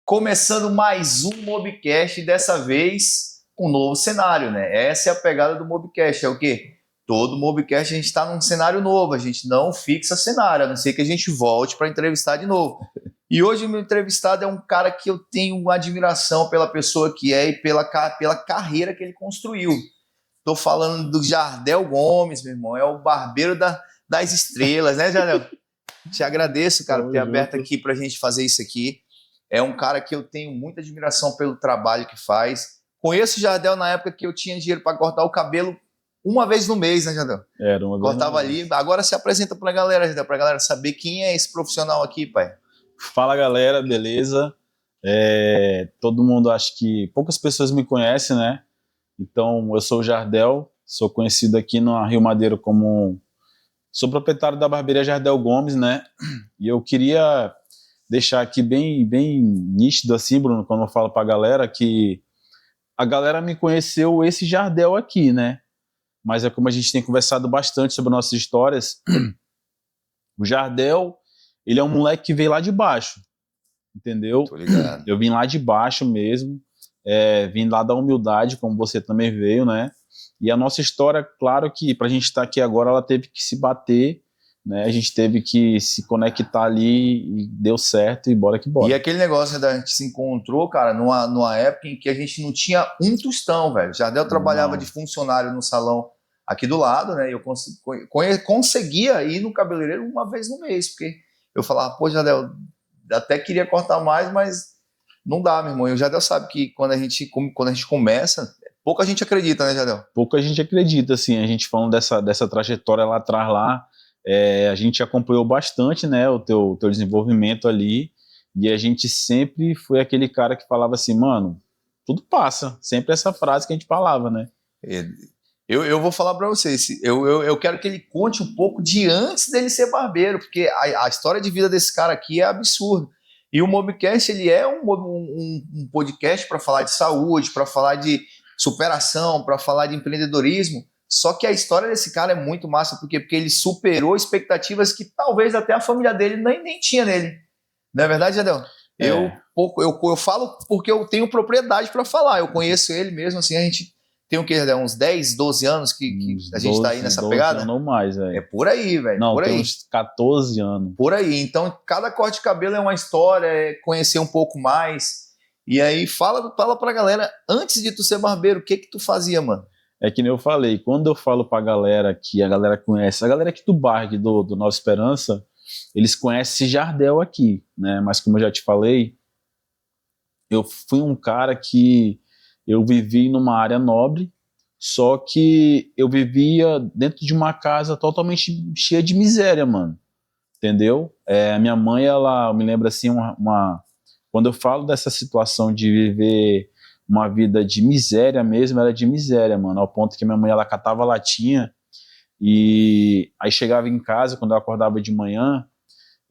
Começando mais um Mobcast, dessa vez um novo cenário, né? Essa é a pegada do Mobcast, é o quê? Todo Mobcast a gente está num cenário novo, a gente não fixa cenário, a não ser que a gente volte para entrevistar de novo. E hoje o meu entrevistado é um cara que eu tenho uma admiração pela pessoa que é e pela carreira que ele construiu. Estou falando do Jardel Gomes, meu irmão, é o barbeiro das estrelas, né, Jardel? Te agradeço, cara, por ter aberto aqui para a gente fazer isso aqui. É um cara que eu tenho muita admiração pelo trabalho que faz. Conheço o Jardel na época que eu tinha dinheiro para cortar o cabelo uma vez no mês, né, Jardel? Era uma vez. Cortava ali. Agora se apresenta para a galera, Jardel, para a galera saber quem é esse profissional aqui, pai. Fala, galera, beleza? Todo mundo, acho que poucas pessoas me conhecem, né? Então, eu sou o Jardel, sou conhecido aqui no Rio Madeiro como... Sou proprietário da barbearia Jardel Gomes, né? E eu queria deixar aqui bem nítido assim, Bruno, quando eu falo pra galera, que a galera me conheceu esse Jardel aqui, né? Mas é como a gente tem conversado bastante sobre nossas histórias. O Jardel, ele é um moleque que veio lá de baixo, entendeu? Tô ligado. Eu vim lá de baixo mesmo, vim lá da humildade, como você também veio, né? E a nossa história, claro que pra gente estar aqui agora, ela teve que se bater, né? A gente teve que se conectar ali e deu certo e bora que bora. E aquele negócio, né, a gente se encontrou, cara, numa época em que a gente não tinha um tostão, velho. Jardel trabalhava de funcionário no salão aqui do lado, né? E eu conseguia ir no cabeleireiro uma vez no mês, porque eu falava, pô, Jardel, até queria cortar mais, mas não dá, meu irmão. E o Jardel sabe que quando a gente começa, pouca gente acredita, né, Jardel? Pouca gente acredita, assim, a gente falando dessa trajetória lá atrás lá, a gente acompanhou bastante, né, o teu desenvolvimento ali, e a gente sempre foi aquele cara que falava assim, mano, tudo passa, sempre essa frase que a gente falava, né? Eu vou falar para vocês, eu quero que ele conte um pouco de antes dele ser barbeiro, porque a história de vida desse cara aqui é absurda. E o Mobcast, ele é um podcast para falar de saúde, para falar de superação, para falar de empreendedorismo. Só que a história desse cara é muito massa, porque ele superou expectativas que talvez até a família dele nem tinha nele. Não é verdade, Jadel? Eu falo porque eu tenho propriedade para falar. Eu conheço ele mesmo, assim, a gente tem o quê, Jadel? Uns 10, 12 anos que a gente tá aí nessa 12 pegada? anos ou mais, velho. É por aí, velho. Não, por tem aí. uns 14 anos. Por aí. Então, cada corte de cabelo é uma história, é conhecer um pouco mais. E aí, fala pra galera, antes de tu ser barbeiro, o que tu fazia, mano? É que nem eu falei, quando eu falo pra galera que a galera conhece, a galera aqui do bar, aqui do Nova Esperança, eles conhecem Jardel aqui, né? Mas como eu já te falei, eu fui um cara que eu vivi numa área nobre, só que eu vivia dentro de uma casa totalmente cheia de miséria, mano. Entendeu? A minha mãe, ela me lembra assim, quando eu falo dessa situação de viver uma vida de miséria mesmo, era de miséria, mano, ao ponto que minha mãe, ela catava latinha e aí chegava em casa, quando eu acordava de manhã,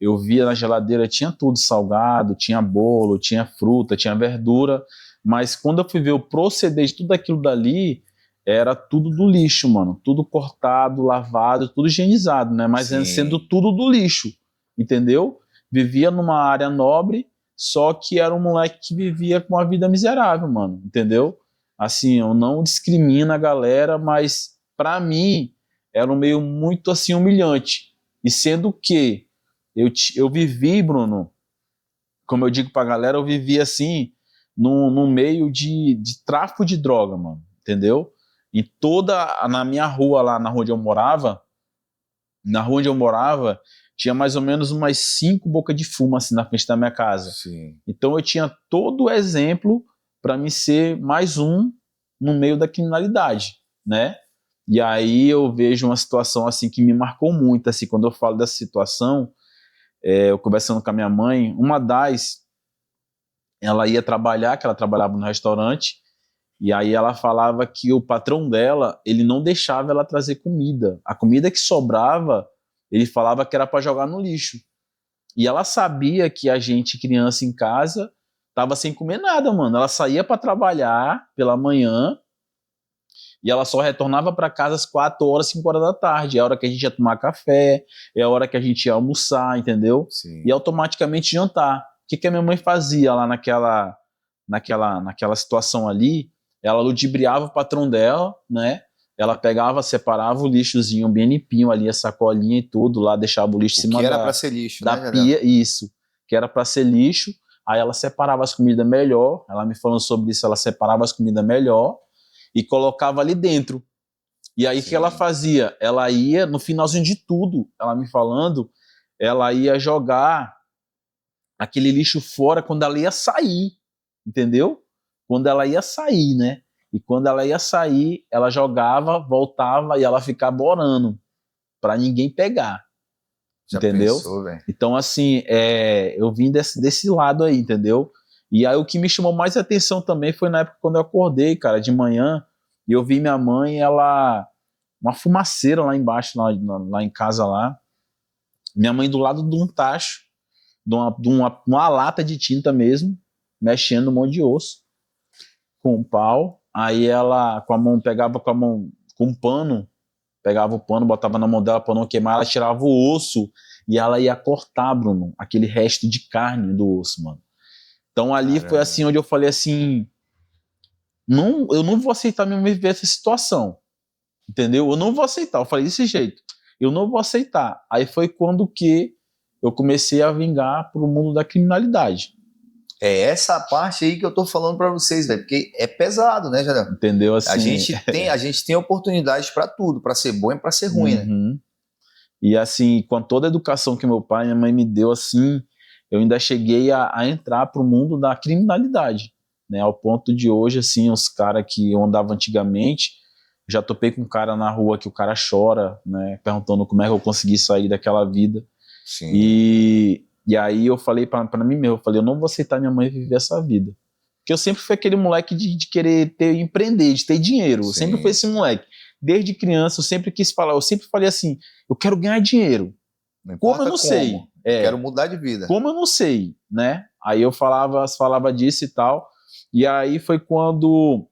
eu via na geladeira, tinha tudo salgado, tinha bolo, tinha fruta, tinha verdura, mas quando eu fui ver o proceder de tudo aquilo dali, era tudo do lixo, mano, tudo cortado, lavado, tudo higienizado, né, mas sendo tudo do lixo, entendeu? Vivia numa área nobre, só que era um moleque que vivia com uma vida miserável, mano, entendeu? Assim, eu não discrimino a galera, mas pra mim era um meio muito assim humilhante, e sendo que eu vivi, Bruno, como eu digo pra galera, eu vivi assim, num meio de tráfico de droga, mano, entendeu? E na minha rua lá, na rua onde eu morava, tinha mais ou menos umas 5 bocas de fumo assim na frente da minha casa. Sim. Então eu tinha todo o exemplo para mim ser mais um no meio da criminalidade, né? E aí eu vejo uma situação assim que me marcou muito, assim, quando eu falo dessa situação, eu conversando com a minha mãe, ela ia trabalhar, que ela trabalhava no restaurante, e aí ela falava que o patrão dela, ele não deixava ela trazer comida. A comida que sobrava, ele falava que era para jogar no lixo. E ela sabia que a gente, criança em casa, tava sem comer nada, mano. Ela saía para trabalhar pela manhã e ela só retornava para casa às 4 horas, 5 horas da tarde. É a hora que a gente ia tomar café, é a hora que a gente ia almoçar, entendeu? Sim. E automaticamente jantar. que a minha mãe fazia lá naquela situação ali? Ela ludibriava o patrão dela, né? Ela pegava, separava o lixozinho bem limpinho ali, a sacolinha e tudo, lá deixava o lixo em cima que era para ser lixo, da né, pia, isso, que era para ser lixo. Aí ela separava as comidas melhor, ela me falando sobre isso, ela separava as comidas melhor e colocava ali dentro. E aí o que ela fazia? Ela ia, no finalzinho de tudo, ela me falando, ela ia jogar aquele lixo fora quando ela ia sair, entendeu? Quando ela ia sair, né? E quando ela ia sair, ela jogava, voltava e ela ficava orando para ninguém pegar. Já entendeu? Pensou, então, assim, eu vim desse lado aí, entendeu? E aí o que me chamou mais atenção também foi na época quando eu acordei, cara, de manhã, e eu vi minha mãe, uma fumaceira lá embaixo, lá em casa lá. Minha mãe do lado de um tacho, de uma lata de tinta mesmo, mexendo um monte de osso, com um pau. Aí ela, com a mão, pegava com a mão, com um pano, pegava o pano, botava na mão dela para não queimar, ela tirava o osso e ela ia cortar, Bruno, aquele resto de carne do osso, mano. Então ali foi assim onde eu falei assim, não, eu não vou aceitar mesmo viver essa situação, entendeu? Eu não vou aceitar, eu falei desse jeito, eu não vou aceitar. Aí foi quando que eu comecei a vingar pro mundo da criminalidade. É essa parte aí que eu tô falando para vocês, velho, porque é pesado, né, Jadel? Entendeu? Assim, a gente tem oportunidades para tudo, para ser bom e para ser ruim, né? E assim, com toda a educação que meu pai e minha mãe me deu, assim, eu ainda cheguei a entrar pro mundo da criminalidade, né? Ao ponto de hoje, assim, os caras que eu andava antigamente, já topei com um cara na rua que o cara chora, né? Perguntando como é que eu consegui sair daquela vida. Sim. E aí eu falei para mim mesmo, eu falei, eu não vou aceitar minha mãe viver essa vida. Porque eu sempre fui aquele moleque de querer empreender, de ter dinheiro. Eu sempre fui esse moleque. Desde criança, eu sempre quis falar, eu sempre falei assim, eu quero ganhar dinheiro. Como eu não sei. Quero mudar de vida. Como eu não sei, né? Aí eu falava disso e tal. E aí foi quando,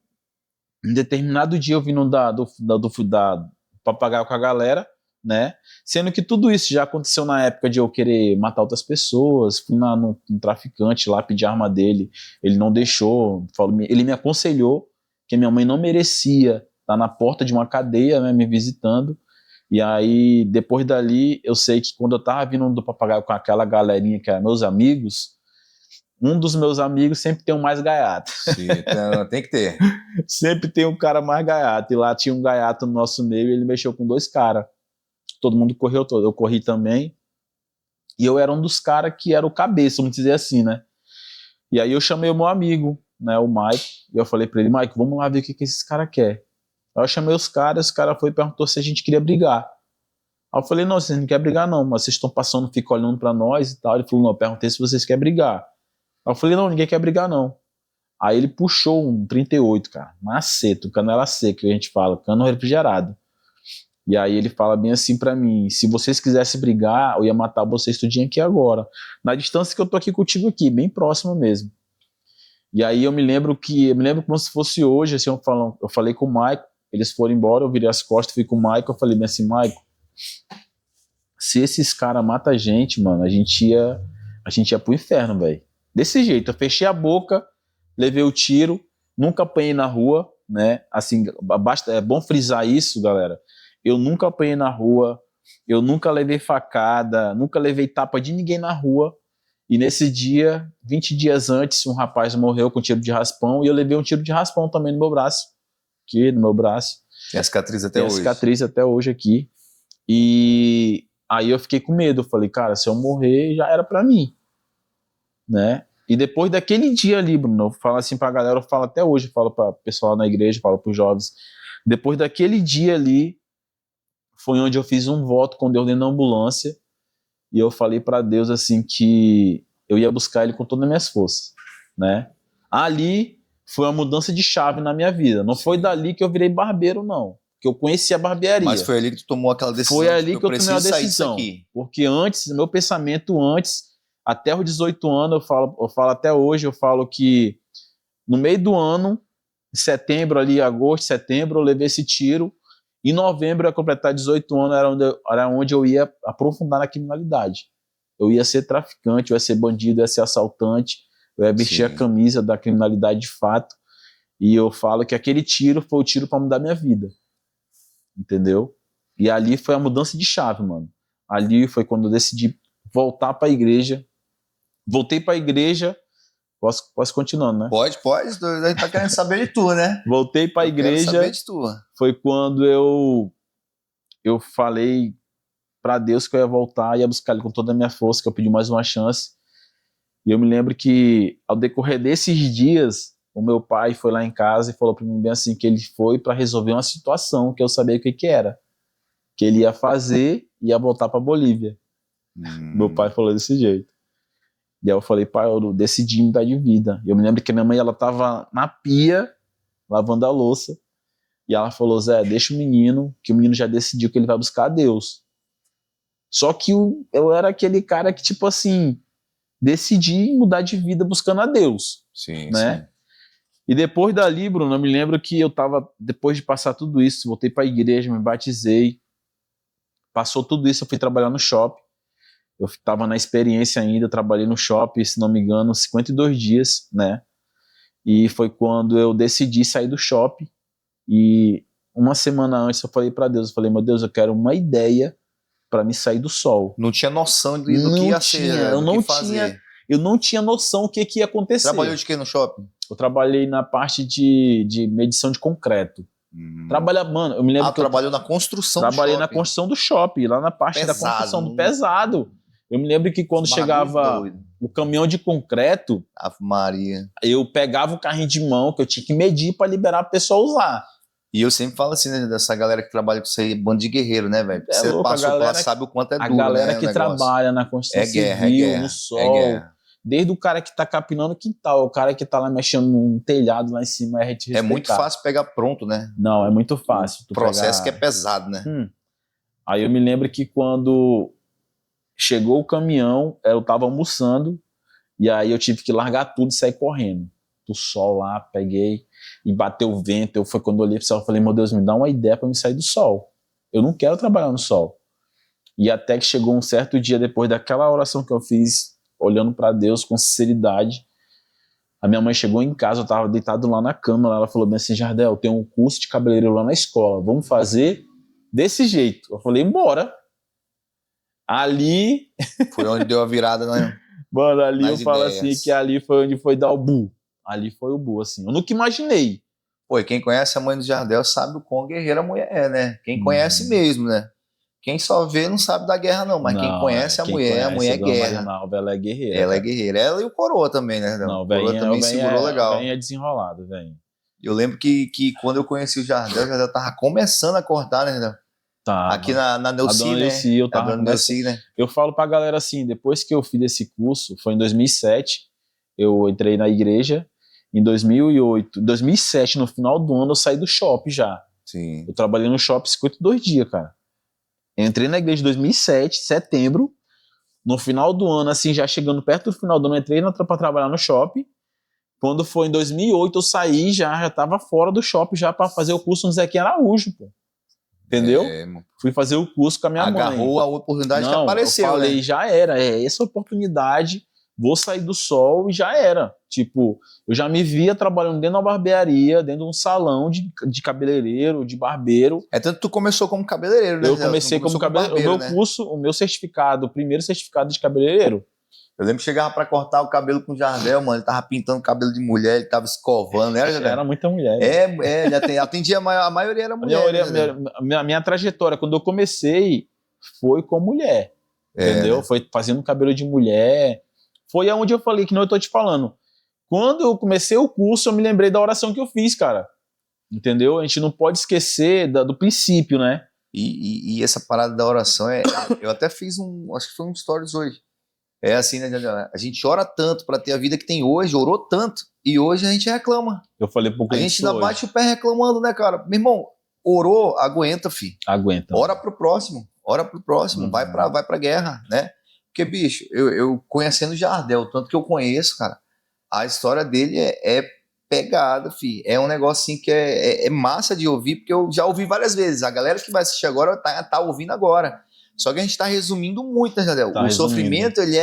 em determinado dia, eu vim do papagaio com a galera, né? Sendo que tudo isso já aconteceu na época de eu querer matar outras pessoas. Fui no traficante lá pedir a arma dele, ele não deixou, ele me aconselhou que minha mãe não merecia estar na porta de uma cadeia, né, me visitando. E aí, depois dali, eu sei que quando eu tava vindo do papagaio com aquela galerinha que eram meus amigos, um dos meus amigos sempre tem um mais gaiato. Sim, então, tem que ter. Sempre tem um cara mais gaiato. E lá tinha um gaiato no nosso meio e ele mexeu com 2 caras. Todo mundo correu, eu corri também. E eu era um dos caras que era o cabeça, vamos dizer assim, né? E aí eu chamei o meu amigo, né, o Mike, e eu falei pra ele, Mike, vamos lá ver o que esses caras querem. Aí eu chamei os cara foi e perguntou se a gente queria brigar. Aí eu falei, não, vocês não querem brigar não, mas vocês estão passando, ficam olhando pra nós e tal. Ele falou, não, eu perguntei se vocês querem brigar. Aí eu falei, não, ninguém quer brigar não. Aí ele puxou um 38, cara, maceto, canela seca, que a gente fala, cano refrigerado. E aí ele fala bem assim pra mim, se vocês quisessem brigar, eu ia matar vocês tudinho aqui agora. Na distância que eu tô aqui contigo aqui, bem próximo mesmo. E aí eu me lembro como se fosse hoje, assim, eu falei com o Maico, eles foram embora, eu virei as costas, fui com o Maico, eu falei bem assim, Maico, se esses caras matam a gente, mano, a gente ia pro inferno, velho. Desse jeito, eu fechei a boca, levei o tiro, nunca apanhei na rua, né? Assim, é bom frisar isso, galera. Eu nunca apanhei na rua, eu nunca levei facada, nunca levei tapa de ninguém na rua. E nesse dia, 20 dias antes, um rapaz morreu com tiro de raspão e eu levei um tiro de raspão também no meu braço. Aqui, no meu braço. Tem a cicatriz até hoje. Tem a cicatriz até hoje aqui. E aí eu fiquei com medo. Eu falei, cara, se eu morrer, já era pra mim. Né? E depois daquele dia ali, Bruno, eu falo assim pra galera, eu falo até hoje, eu falo pra pessoal na igreja, eu falo pros jovens. Depois daquele dia ali, foi onde eu fiz um voto com Deus dentro da ambulância. E eu falei para Deus assim que eu ia buscar ele com todas as minhas forças, né? Ali foi uma mudança de chave na minha vida. Não foi dali que eu virei barbeiro, não. Que eu conheci a barbearia. Mas foi ali que tu tomou aquela decisão. Foi ali que eu tomei a decisão. Porque antes, meu pensamento até os 18 anos, eu falo até hoje, eu falo que no meio do ano, em setembro ali, agosto, setembro, eu levei esse tiro. Em novembro, eu ia completar 18 anos, era onde eu ia aprofundar na criminalidade. eu ia ser traficante, eu ia ser bandido, eu ia ser assaltante, eu ia vestir Sim. a camisa da criminalidade de fato. E eu falo que aquele tiro foi o tiro para mudar minha vida. Entendeu? E ali foi a mudança de chave, mano. Ali foi quando eu decidi voltar para a igreja. Voltei para a igreja. Posso continuando, né? Pode, a gente tá querendo saber de tu, né? Voltei para a igreja. Quero saber de tu. Foi quando eu falei para Deus que eu ia voltar, ia buscar ele com toda a minha força, que eu pedi mais uma chance. E eu me lembro que ao decorrer desses dias, o meu pai foi lá em casa e falou para mim bem assim que ele foi para resolver uma situação que eu sabia o que era, que ele ia fazer e ia voltar para Bolívia. Meu pai falou desse jeito. E aí eu falei, pai, eu decidi mudar de vida. Eu me lembro que minha mãe, ela tava na pia lavando a louça e ela falou, Zé, deixa o menino, que o menino já decidiu que ele vai buscar a Deus. Só que eu era aquele cara que, tipo assim, decidi mudar de vida buscando a Deus. Sim, né? sim. E depois dali, Bruno, eu me lembro que eu tava, depois de passar tudo isso, voltei pra igreja, me batizei, passou tudo isso, eu fui trabalhar no shopping. Eu tava na experiência ainda, eu trabalhei no shopping, se não me engano, 52 dias, né? E foi quando eu decidi sair do shopping. E uma semana antes eu falei pra Deus, eu falei, meu Deus, eu quero uma ideia para me sair do sol. Não tinha noção do que ia ser, do que fazer. Eu não tinha noção o que ia acontecer. Trabalhou de quê no shopping? Eu trabalhei na parte de medição de concreto. Mano, eu me lembro que trabalhou na construção do shopping. Trabalhei na construção do shopping, lá na parte da construção do pesado. Eu me lembro que quando chegava o caminhão de concreto, Ave Maria, eu pegava o carrinho de mão que eu tinha que medir para liberar a pessoa usar. E eu sempre falo assim, né, dessa galera que trabalha com isso aí, bando de guerreiro, né, velho? É Você louco, passou por lá, galera, sabe o quanto é duro, a galera né, que trabalha na construção civil, no sol, desde o cara que tá capinando o quintal, o cara que tá lá mexendo num telhado lá em cima, é respeitar. É muito fácil pegar pronto, né? Não, é muito fácil. O processo que é pesado, né? Aí eu me lembro que quando chegou o caminhão, eu tava almoçando, e aí eu tive que largar tudo e sair correndo. Do sol lá, peguei e bateu o vento. Foi quando eu olhei pro céu e falei, meu Deus, me dá uma ideia para me sair do sol. Eu não quero trabalhar no sol. E até que chegou um certo dia, depois daquela oração que eu fiz, olhando para Deus com sinceridade, a minha mãe chegou em casa, eu tava deitado lá na cama, ela falou bem assim, Jardel, tem um curso de cabeleireiro lá na escola, vamos fazer desse jeito. Eu falei, bora. Ali... Foi onde deu a virada, né? Mano, ali eu falo assim, que ali foi onde foi dar o bu. Ali foi o bu, assim. Eu nunca imaginei. Pô, e quem conhece a mãe do Jardel sabe o quão guerreira a mulher é, né? Quem conhece mesmo, né? Quem só vê não sabe da guerra, não. Mas quem conhece a mulher é guerra. Não, ela é guerreira. Ela é guerreira. Ela e o Coroa também, né? Não, o Coroa também segurou legal. Vem é desenrolado, velho. Eu lembro que quando eu conheci o Jardel tava começando a cortar, né, Jardel? Tá. Aqui na Neuci, né? Eu tava Neuci, né? Eu falo pra galera assim, depois que eu fiz esse curso, foi em 2007, eu entrei na igreja. Em 2007, no final do ano, eu saí do shopping já. Sim. Eu trabalhei no shopping 52 dias, cara. Eu entrei na igreja em 2007, setembro. No final do ano, assim, já chegando perto do final do ano, eu entrei pra trabalhar no shopping. Quando foi em 2008, eu saí, já tava fora do shopping já pra fazer o curso no Zequinha Araújo, pô. Entendeu? Fui fazer o curso com a minha mãe. Agarrou a oportunidade que apareceu, eu falei, né? já era, essa oportunidade, vou sair do sol e já era. Tipo, eu já me via trabalhando dentro de uma barbearia, dentro de um salão de cabeleireiro, de barbeiro. Tanto que tu começou como cabeleireiro, né? Eu comecei como cabeleireiro. O meu curso, o meu certificado, o primeiro certificado de cabeleireiro. Eu lembro que chegava pra cortar o cabelo com o Jardel, mano, ele tava pintando cabelo de mulher, ele tava escovando, né, Jardel? Era muita mulher. Ele atendia, a maioria era mulher. Minha trajetória, quando eu comecei, foi com mulher, entendeu? Né? Foi fazendo cabelo de mulher. Foi aonde eu falei, que não eu tô te falando. Quando eu comecei o curso, eu me lembrei da oração que eu fiz, cara. Entendeu? A gente não pode esquecer do princípio, né? E essa parada da oração, eu até fiz acho que foi um stories hoje. É assim, né? A gente ora tanto para ter a vida que tem hoje, orou tanto, e hoje a gente reclama. Eu falei pro cliente. A gente ainda bate o pé reclamando, né, cara? Meu irmão, orou, aguenta, fi. Aguenta. Ora pro próximo, vai pra guerra, né? Porque, bicho, eu conhecendo o Jardel, tanto que eu conheço, cara, a história dele é pegada, fi. É um negócio assim que é massa de ouvir, porque eu já ouvi várias vezes. A galera que vai assistir agora tá ouvindo agora. Só que a gente está resumindo muito, né, Jardel? Tá O resumindo. sofrimento, ele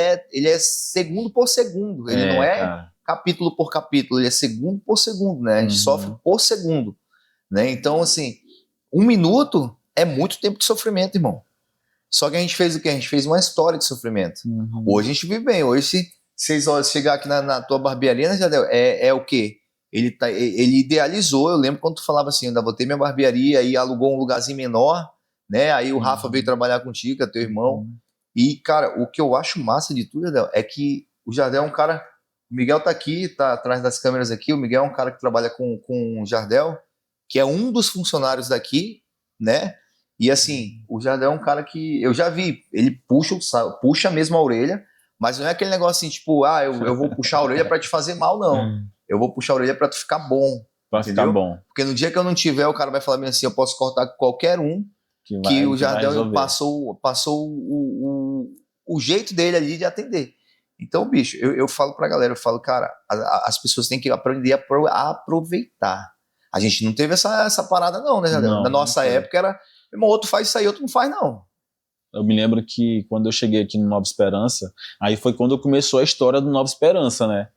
é segundo por segundo. Ele não é cara. capítulo por capítulo, ele é segundo por segundo, né? A gente sofre por segundo, né? Então, assim, 1 minuto é muito tempo de sofrimento, irmão. Só que a gente fez o quê? A gente fez uma história de sofrimento. Hoje a gente vive bem. Hoje, se vocês chegar aqui na tua barbearia, né, Jardel? É o quê? Ele idealizou. Eu lembro quando tu falava assim, ainda vou ter minha barbearia, aí alugou um lugarzinho menor, né? Aí o Rafa veio trabalhar contigo, que é teu irmão. E, cara, o que eu acho massa de tudo, Jardel, é que o Jardel é um cara... O Miguel tá aqui, tá atrás das câmeras aqui. O Miguel é um cara que trabalha com o Jardel, que é um dos funcionários daqui, né? E assim, o Jardel é um cara que eu já vi, ele puxa mesmo a orelha, mas não é aquele negócio assim, tipo, eu vou puxar a orelha pra te fazer mal, não. Eu vou puxar a orelha pra tu ficar bom. Pra entendeu? ficar bom. Porque no dia que eu não tiver, o cara vai falar bem assim, eu posso cortar com qualquer um, que o Jardel passou o jeito dele ali de atender. Então, bicho, eu falo pra galera, eu falo, cara, as pessoas têm que aprender a aproveitar. A gente não teve essa parada não, né, Jardel? Na nossa época era, irmão, outro faz isso aí, outro não faz não. Eu me lembro que quando eu cheguei aqui no Nova Esperança, aí foi quando começou a história do Nova Esperança, né?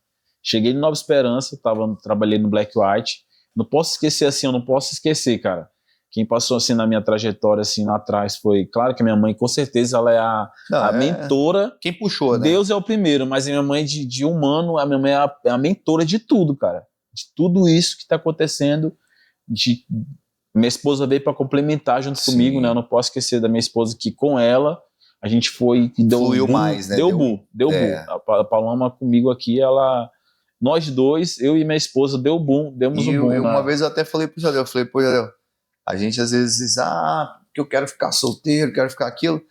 Cheguei no Nova Esperança, trabalhei no Black White, não posso esquecer assim, eu não posso esquecer, cara. Quem passou assim na minha trajetória assim lá atrás foi, claro que minha mãe com certeza ela é a mentora. Quem puxou, né? Deus é o primeiro, mas a minha mãe de humano, a minha mãe é a mentora de tudo, cara. De tudo isso que tá acontecendo. Minha esposa veio para complementar junto comigo, né? Eu não posso esquecer da minha esposa que com ela a gente foi e deu fluiu mais, né? Deu boom. A Paloma comigo aqui, nós dois, eu e minha esposa, demos um boom. Uma vez eu até falei pro Jardel, pô, Jardel, a gente às vezes diz, porque eu quero ficar solteiro, quero ficar aquilo.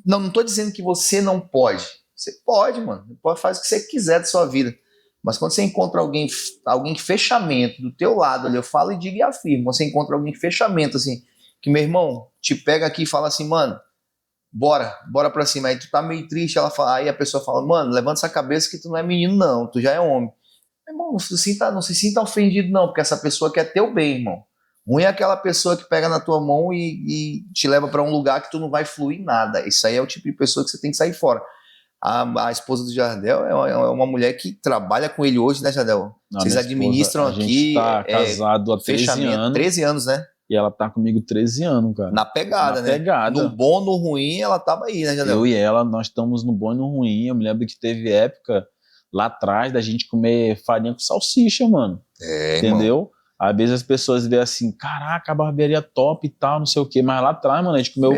Não tô dizendo que você não pode. Você pode, mano. Pode fazer o que você quiser da sua vida. Mas quando você encontra alguém que fechamento do teu lado ali, eu falo e digo e afirmo, você encontra alguém que fechamento, assim, que meu irmão te pega aqui e fala assim, mano, bora pra cima. Aí tu tá meio triste, aí a pessoa fala, mano, levanta essa cabeça que tu não é menino não, tu já é homem. Meu irmão, não se sinta ofendido não, porque essa pessoa quer teu bem, irmão. Ruim é aquela pessoa que pega na tua mão e te leva pra um lugar que tu não vai fluir nada. Isso aí é o tipo de pessoa que você tem que sair fora. A esposa do Jardel é uma mulher que trabalha com ele hoje, né, Jardel? Vocês administram aqui. A gente tá casado há 13 anos. 13 anos, né? E ela tá comigo 13 anos, cara. Na pegada, né? No bom, no ruim, ela tava aí, né, Jardel? Eu e ela, nós estamos no bom e no ruim. Eu me lembro que teve época lá atrás da gente comer farinha com salsicha, mano. Entendeu? Irmão. Às vezes as pessoas veem assim, caraca, a barbearia top e tal, não sei o quê. Mas lá atrás, mano, a gente comeu...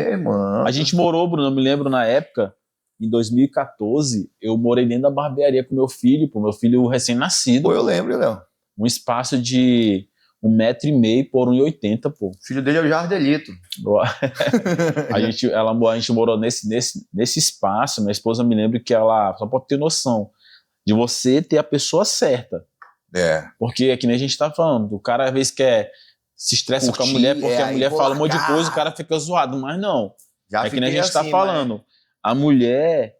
A gente morou, Bruno, eu me lembro na época... Em 2014, eu morei dentro da barbearia com meu filho recém-nascido. Pô, eu lembro, Léo. Um espaço de 1,5 m por 1,80 m, pô. O filho dele é o Jardelito. a gente morou nesse espaço. Minha esposa me lembra que ela, só pode ter noção, de você ter a pessoa certa. Porque é que nem a gente tá falando, o cara às vezes quer se estressa com a mulher porque a mulher fala um monte de coisa, o cara fica zoado, mas não. É que nem a gente tá falando. A mulher,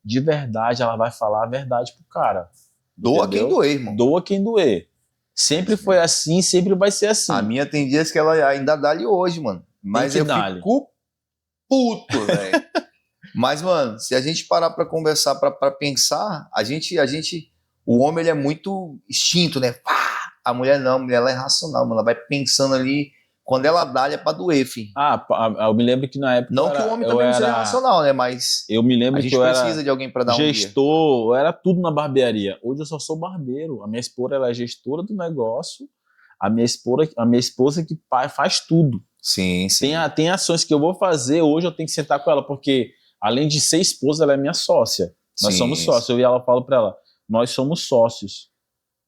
de verdade, ela vai falar a verdade pro cara. Doa quem doer, irmão. Doa quem doer. Sempre foi assim, sempre vai ser assim. A minha tem dias que ela ainda dá ali hoje, mano. Mas eu fico puto, velho. Mas, mano, se a gente parar pra conversar, pra pensar, o homem, ele é muito instinto, né? A mulher não, a mulher ela é racional, mano. Ela vai pensando ali... Quando ela dá, é pra doer, filho. Eu me lembro que na época... Não que o homem também não seja racional, né? Mas eu me lembro a gente precisa de alguém pra dar gestor, eu era tudo na barbearia. Hoje eu só sou barbeiro. A minha esposa, ela é gestora do negócio. A minha esposa que faz tudo. Sim. Tem ações que eu vou fazer, hoje eu tenho que sentar com ela, porque além de ser esposa, ela é minha sócia. Nós somos sócios. Eu falo pra ela, nós somos sócios.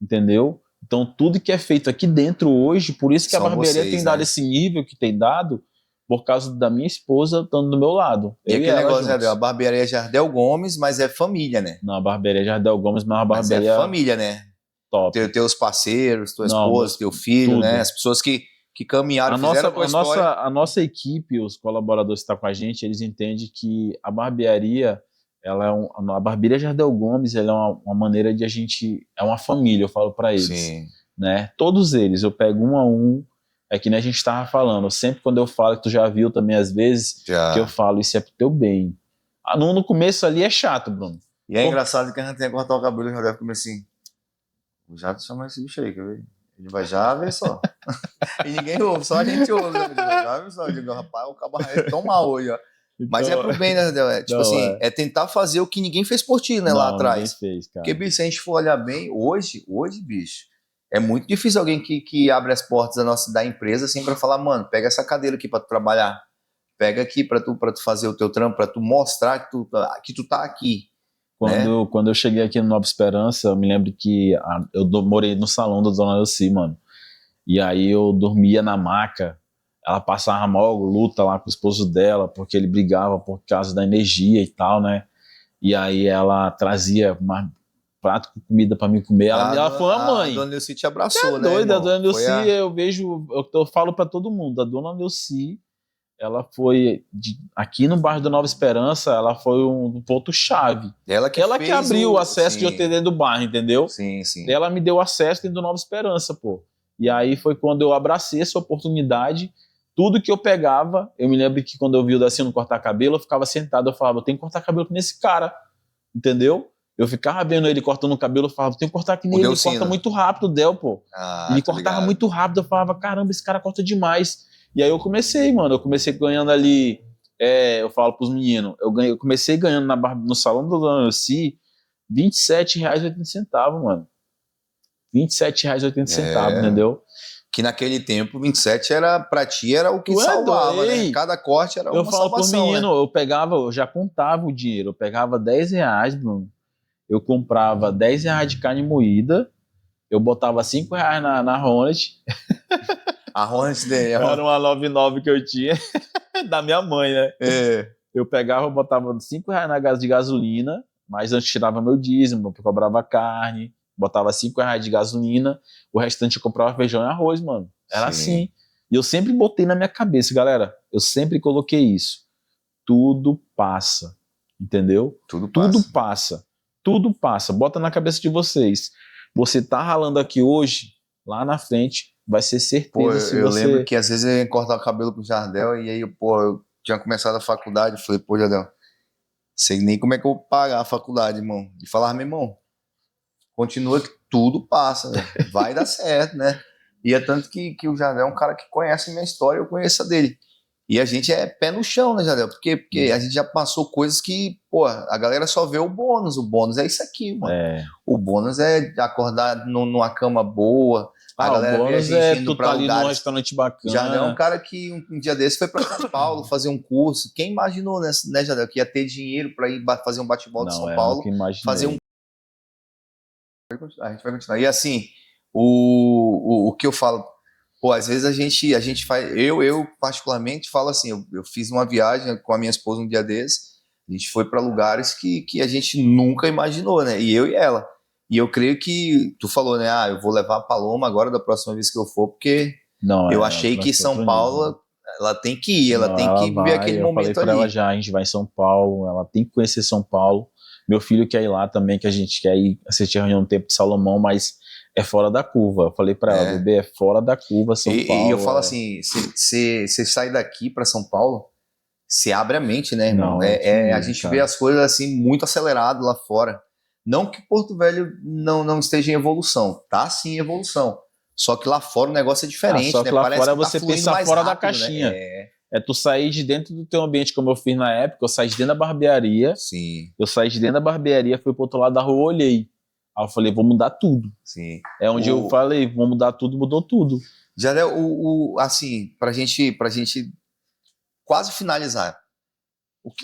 Entendeu? Então, tudo que é feito aqui dentro hoje, por isso que a barbearia tem dado esse nível que tem dado, por causa da minha esposa estando do meu lado. E aquele negócio, Jardel, a barbearia Jardel Gomes, mas é família, né? Não, a barbearia Jardel Gomes, mas a barbearia... Mas é família, né? Top. Teus parceiros, tua esposa, teu filho, tudo. Né? As pessoas que caminharam, fizeram com a história. A nossa equipe, os colaboradores que estão com a gente, eles entendem que a barbearia... a barbearia Jardel Gomes, ela é uma maneira de a gente... É uma família, eu falo para eles. Sim. Né? Todos eles, eu pego um a um, É que nem a gente tava falando. Sempre quando eu falo, que tu já viu também às vezes, Já. que eu falo, isso é pro teu bem. No começo ali é chato, Bruno. E é engraçado que a gente tem que cortar o cabelo e já deve comer assim. Já chama esse bicho aí, quer ver? Ele vai já ver só. E ninguém ouve, só a gente ouve. Né? Já ver só. Eu digo, rapaz, o cabo é tão mal hoje, ó. Mas é pro bem, né, Del? Tipo Não, assim, é tentar fazer o que ninguém fez por ti, né, lá Não, atrás. ninguém fez, cara. Porque, bicho, se a gente for olhar bem, hoje, bicho, é muito difícil alguém que abre as portas da empresa assim pra falar, mano, pega essa cadeira aqui pra tu trabalhar. Pega aqui pra tu fazer o teu trampo, pra tu mostrar que tu tá aqui. Quando eu cheguei aqui no Nova Esperança, eu me lembro que eu morei no salão da Dona Elci, mano. E aí eu dormia na maca. Ela passava mal luta lá com o esposo dela, porque ele brigava por causa da energia e tal, né? E aí ela trazia prato com comida pra mim comer. Ela foi uma mãe. A Dona Elci te abraçou, né, Doida, a irmão? Dona Elci, eu vejo, eu falo pra todo mundo, a Dona Elci, ela foi, aqui no bairro da Nova Esperança, ela foi um ponto-chave. Ela que abriu o acesso de eu ter dentro do bairro, entendeu? Sim, sim. Ela me deu acesso dentro do Nova Esperança, pô. E aí foi quando eu abracei essa oportunidade. Tudo que eu pegava, eu me lembro que quando eu vi o Daciano cortar cabelo, eu ficava sentado, eu falava, eu tenho que cortar cabelo com esse cara, entendeu? Eu ficava vendo ele cortando o cabelo, eu falava, eu tenho que cortar que nem ele, corta muito rápido, Del, pô. Ele cortava muito rápido, eu falava, caramba, esse cara corta demais. E aí eu comecei, mano, ganhando ali, eu falo pros meninos, eu comecei ganhando no salão do Dona Elci, R$27,80, mano. R$27,80, entendeu? Que naquele tempo, 27 pra ti era o que salvava, né? Cada corte era uma salvação. Eu falo pro menino, eu já contava o dinheiro, eu pegava R$10, Bruno, eu comprava R$10 de carne moída, eu botava R$5 na Hornet. A Hornet dele. Era uma 99 que eu tinha, da minha mãe, né? Eu pegava, eu botava R$5 na gás de gasolina, mas antes tirava meu dízimo, eu cobrava carne, botava R$5 de gasolina, o restante eu comprava feijão e arroz, mano. Era assim. E eu sempre botei na minha cabeça, galera, eu sempre coloquei isso. Tudo passa, entendeu? Tudo passa. Tudo passa. Bota na cabeça de vocês. Você tá ralando aqui hoje, lá na frente, vai ser certeza. Eu lembro que às vezes eu ia cortar o cabelo pro Jardel e aí, eu tinha começado a faculdade, eu falei, Jardel, sei nem como é que eu vou pagar a faculdade, irmão. E falar, meu irmão, continua que tudo passa, né? Vai dar certo, né? E é tanto que o Jardel é um cara que conhece a minha história, eu conheço a dele. E a gente é pé no chão, né, Jardel? Porque a gente já passou coisas que, a galera só vê o bônus é isso aqui, mano. O bônus é acordar numa cama boa, a galera o bônus vê a gente indo pra ali num restaurante bacana. Jardel é um cara que um dia desse foi para São Paulo fazer um curso. Quem imaginou, né, Jardel, que ia ter dinheiro para ir fazer um bate-bola de São Paulo, fazer um... A gente vai continuar. E assim, o que eu falo, às vezes a gente faz, eu particularmente falo assim, eu fiz uma viagem com a minha esposa um dia desse, a gente foi para lugares que a gente nunca imaginou, né, e eu e ela. E eu creio que tu falou, né? Eu vou levar a Paloma agora da próxima vez que eu for, porque eu achei que São Paulo, ela tem que ir, ela tem que viver aquele momento ali. Ela já, a gente vai em São Paulo, ela tem que conhecer São Paulo. Meu filho quer ir lá também, que a gente quer ir assistir a reunião no Templo de Salomão, mas é fora da curva. Eu falei pra ela, bebê, é fora da curva São Paulo. E eu falo assim, você sai daqui para São Paulo, se abre a mente, né, irmão? A gente vê as coisas assim muito acelerado lá fora. Não que Porto Velho não esteja em evolução, tá sim em evolução. Só que lá fora o negócio é diferente, só que né? lá Parece fora que tá você pensar fora da caixinha. Né? É tu sair de dentro do teu ambiente, como eu fiz na época. Eu saí de dentro da barbearia. Sim. Eu saí de dentro da barbearia, fui pro outro lado da rua, olhei. Aí eu falei, vou mudar tudo. Sim. É onde eu falei, vou mudar tudo, mudou tudo. Já assim, pra gente quase finalizar.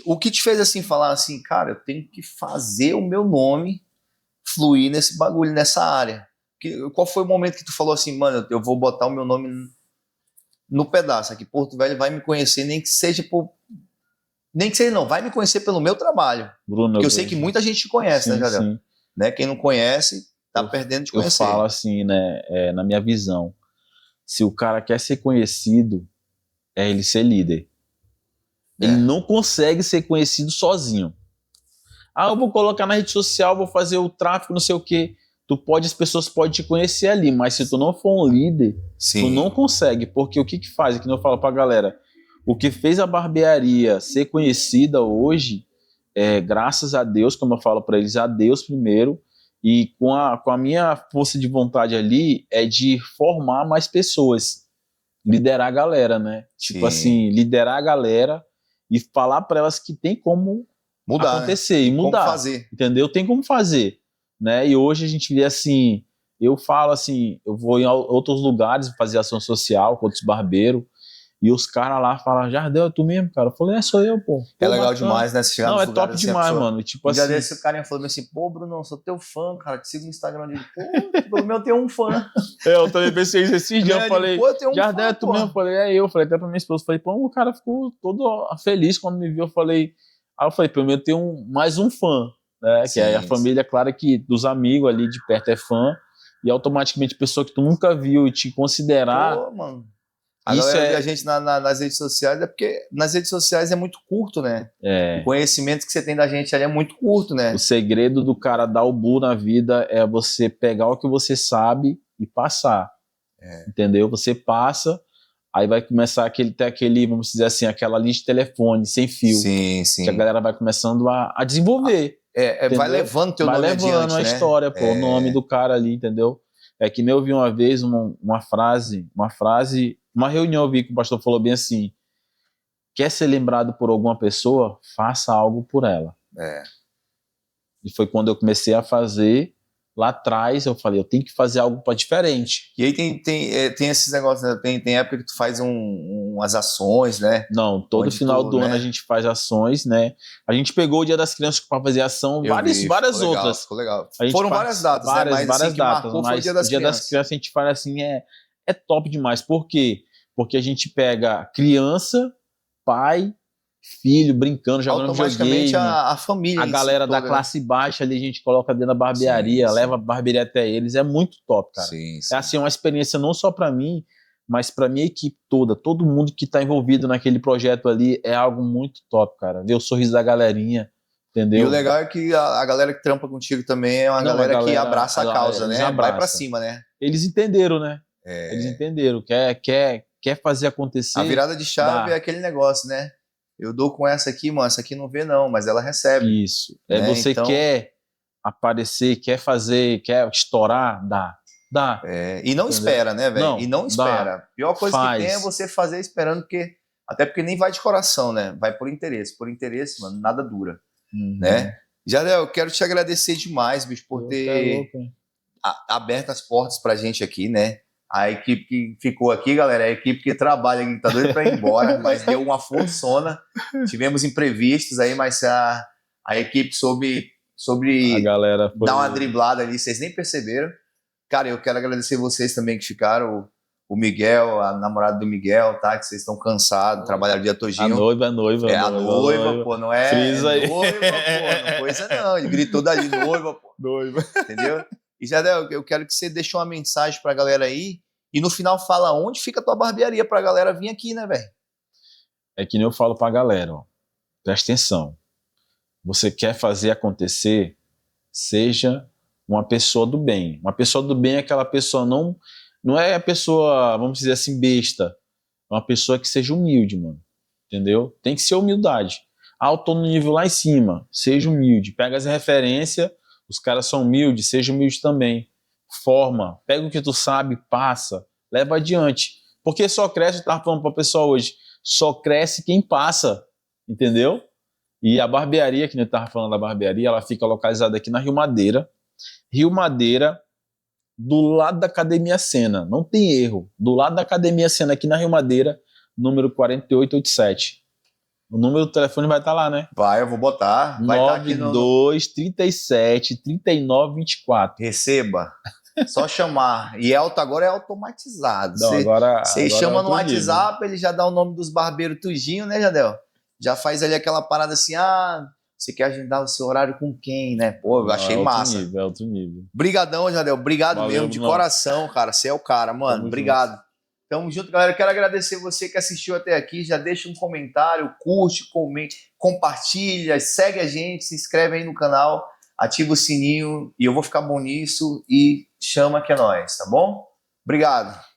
O que te fez assim falar assim, cara, eu tenho que fazer o meu nome fluir nesse bagulho, nessa área? Qual foi o momento que tu falou assim, mano, eu vou botar o meu nome no pedaço aqui, Porto Velho vai me conhecer, nem que seja vai me conhecer pelo meu trabalho. Bruno, porque eu sei que muita gente te conhece, sim, né, Jardel? Sim. Né? Quem não conhece, tá perdendo de conhecer. Eu falo assim, né, na minha visão, se o cara quer ser conhecido, é ele ser líder. Ele não consegue ser conhecido sozinho. Eu vou colocar na rede social, vou fazer o tráfego, não sei o quê. as pessoas podem te conhecer ali, mas se tu não for um líder, Sim. tu não consegue, porque o que faz, é que eu falo pra galera, o que fez a barbearia ser conhecida hoje, graças a Deus, como eu falo pra eles, a Deus primeiro, e com a minha força de vontade ali, é de formar mais pessoas, liderar a galera, né? Tipo assim, liderar a galera e falar pra elas que tem como mudar, acontecer, né? E mudar, como fazer. Entendeu? Tem como fazer, né? E hoje a gente vê assim, eu falo assim, eu vou em outros lugares fazer ação social com outros barbeiros, e os caras lá falam, Jardel, é tu mesmo, cara? Eu falei, sou eu, pô. É legal bacana. demais, né? Se chegar Não, nos é lugares top assim, demais, pessoa... mano. Tipo Um dia assim. desse o cara falou assim, pô, Bruno, sou teu fã, cara, te sigo no Instagram dele. Pô, pelo menos eu tenho um fã. Eu também pensei isso esses dias, eu falei, pô, eu tenho um Jardel, fã, é tu pô. mesmo? Eu falei, é eu. Eu falei até pra minha esposa, falei, pô, o cara ficou todo feliz quando me viu. Eu falei, aí eu falei, pelo menos eu tenho mais um fã, né? Sim, que é a família, claro que dos amigos ali de perto é fã, e automaticamente pessoa que tu nunca viu e te considerar. Pô, mano. A Isso galera vê a gente nas redes sociais, é porque nas redes sociais é muito curto, né? O conhecimento que você tem da gente ali é muito curto, né? O segredo do cara dar o bu na vida é você pegar o que você sabe e passar. Entendeu? Você passa, aí vai começar ter aquele, vamos dizer assim, aquela linha de telefone sem fio. Sim, sim. Que a galera vai começando a desenvolver. Vai levando teu nome adiante, vai levando a história, né? pô, o nome do cara ali, entendeu? É que nem eu vi uma vez uma frase, uma reunião eu vi que o pastor falou bem assim, quer ser lembrado por alguma pessoa, faça algo por ela. E foi quando eu comecei a fazer, lá atrás eu falei, eu tenho que fazer algo para diferente. E aí tem esses negócios, né? Tem época que tu faz umas ações, né? Não, todo final do ano a gente faz ações, né? A gente pegou o Dia das Crianças para fazer ação, várias outras. Ficou legal. Foram várias datas, né? Mas várias assim, que datas, marcou mas foi o Dia das Dia Crianças. das Crianças a gente faz assim, é top demais. Por quê? Porque a gente pega criança, pai, filho, brincando, jogando automaticamente videogame. a família A galera toda, da classe baixa ali, a gente coloca dentro da barbearia, Sim. leva a barbearia até eles, é muito top, cara. Sim. É assim, uma experiência não só para mim, mas para minha equipe toda, todo mundo que tá envolvido naquele projeto ali, é algo muito top, cara. Ver o sorriso da galerinha, entendeu? E o legal é que a galera que trampa contigo também é uma galera que abraça a causa, né? Vai pra cima, né? Eles entenderam, né? Eles entenderam, quer fazer acontecer. A virada de chave é aquele negócio, né? Eu dou com essa aqui, mano, essa aqui não vê não, mas ela recebe. Isso. Você então... quer aparecer, quer fazer, quer estourar, dá. E não espera, né, velho? E não espera. A pior coisa que tem é você fazer esperando, até porque nem vai de coração, né? Vai por interesse. Por interesse, mano, nada dura, né? Jardel, eu quero te agradecer demais, bicho, por ter aberto as portas pra gente aqui, né? A equipe que ficou aqui, galera, é a equipe que trabalha aqui, que tá doido pra ir embora, mas deu uma forçona. Tivemos imprevistos aí, mas a equipe soube a galera dar uma driblada ali, vocês nem perceberam. Cara, eu quero agradecer vocês também que ficaram, o Miguel, a namorada do Miguel, tá? Que vocês estão cansados, trabalharam o dia todinho. A noiva. É a noiva, pô, não é? Frisa aí. Noiva, pô, não coisa não. Ele gritou dali, noiva, pô. Noiva. Entendeu? E Jardel, eu quero que você deixe uma mensagem pra galera aí e no final fala onde fica a tua barbearia pra galera vir aqui, né, velho? É que nem eu falo pra galera, ó. Presta atenção. Você quer fazer acontecer, seja uma pessoa do bem. Uma pessoa do bem é aquela pessoa, não é a pessoa, vamos dizer assim, besta. É uma pessoa que seja humilde, mano. Entendeu? Tem que ser humildade. Eu tô no nível lá em cima, seja humilde. Pega as referências, os caras são humildes, seja humilde também. Forma, pega o que tu sabe, passa, leva adiante. Porque só cresce, eu tava falando pra pessoa hoje, só cresce quem passa, entendeu? E a barbearia, que eu tava falando da barbearia, ela fica localizada aqui na Rio Madeira, do lado da Academia Sena, não tem erro, do lado da Academia Sena, aqui na Rio Madeira, número 4887. O número do telefone vai estar lá, né? Vai, eu vou botar. Vai 9237 3924. Receba. Só chamar. E agora é automatizado. Você chama no WhatsApp, ele já dá o nome dos barbeiros tudinho, né, Jardel? Já faz ali aquela parada assim, você quer agendar o seu horário com quem, né? Pô, eu achei massa. É outro nível. Brigadão, Jardel. Obrigado mesmo, de coração, cara. Você é o cara, mano. Obrigado. Tamo junto, galera. Quero agradecer você que assistiu até aqui. Já deixa um comentário, curte, comente, compartilha, segue a gente, se inscreve aí no canal. ativa o sininho e eu vou ficar bom nisso e chama que é nóis, tá bom? Obrigado.